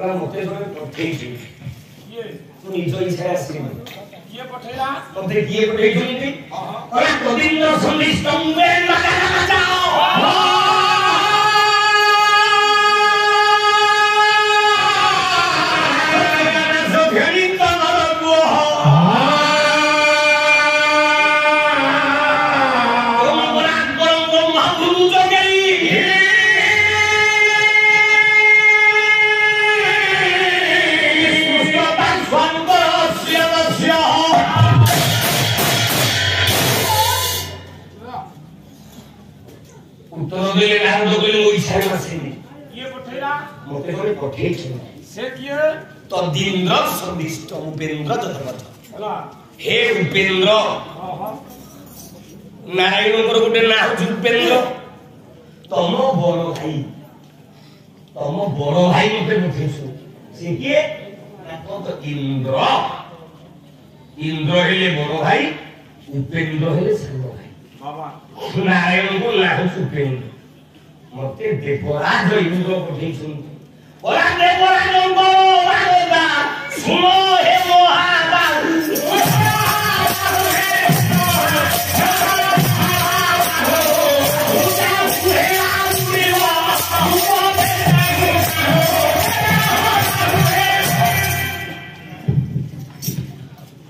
कहला मते जने पठेई छी ये तू निज इच्छा आसी ये पठेला तते किए पठेई छी कहला गोविंद संदिष्टम वे लगा जाओ ये पठेला मते कोने पठेई छी से किए तदिन्द्र संदिष्ट उपेन्द्र दत्तवत हला हे उपेन्द्र नारायणଙ୍କର ଗୋଟେ ନାଁ ହେଉଛି ଉपेନ୍ଦ୍ର ତମ ବଡ଼ ଭାଇ ମତେ ପଠେଇଛୁ ସେ କିଏ ତ ଇନ୍ଦ୍ର ହେଲେ ବଡ଼ ଭାଇ उपेन्द्र हेले सानो भाई बाबा नारायण को नाम उपेन्द्र मते देवराज इंद्र पठेइछन ओला देवराज इंद्र सुनो